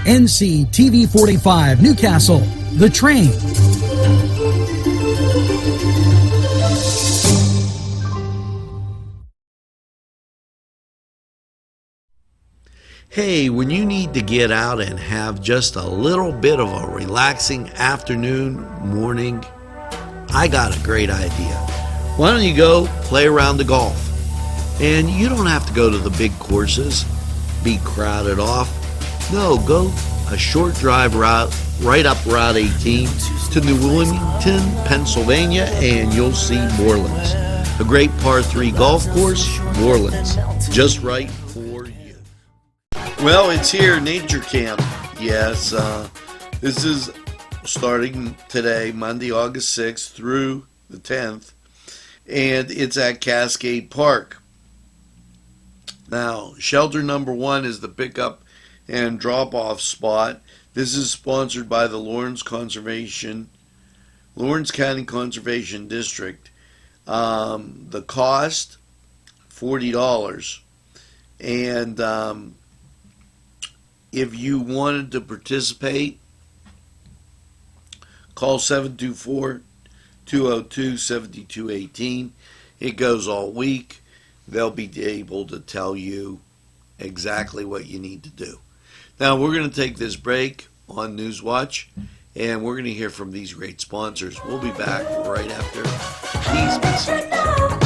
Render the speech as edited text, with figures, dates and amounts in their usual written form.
NCTV45 Newcastle, The Train. Hey, when you need to get out and have just a little bit of a relaxing afternoon, morning, I got a great idea. Why don't you go play around the golf? And you don't have to go to the big courses, be crowded off. No, go a short drive route right up Route 18 to New Wilmington, Pennsylvania, and you'll see Morelands. A great par 3 golf course, Morelands, just right for you. Well, it's here, Nature Camp. Yes, this is starting today, Monday, August 6th through the 10th, and it's at Cascade Park. Now, shelter number 1 is the pickup and drop-off spot. This is sponsored by the Lawrence County Conservation District. The cost, $40. And if you wanted to participate, call 724-202-7218. It goes all week. They'll be able to tell you exactly what you need to do. Now, we're going to take this break on NewsWatch, and we're going to hear from these great sponsors. We'll be back right after these messages.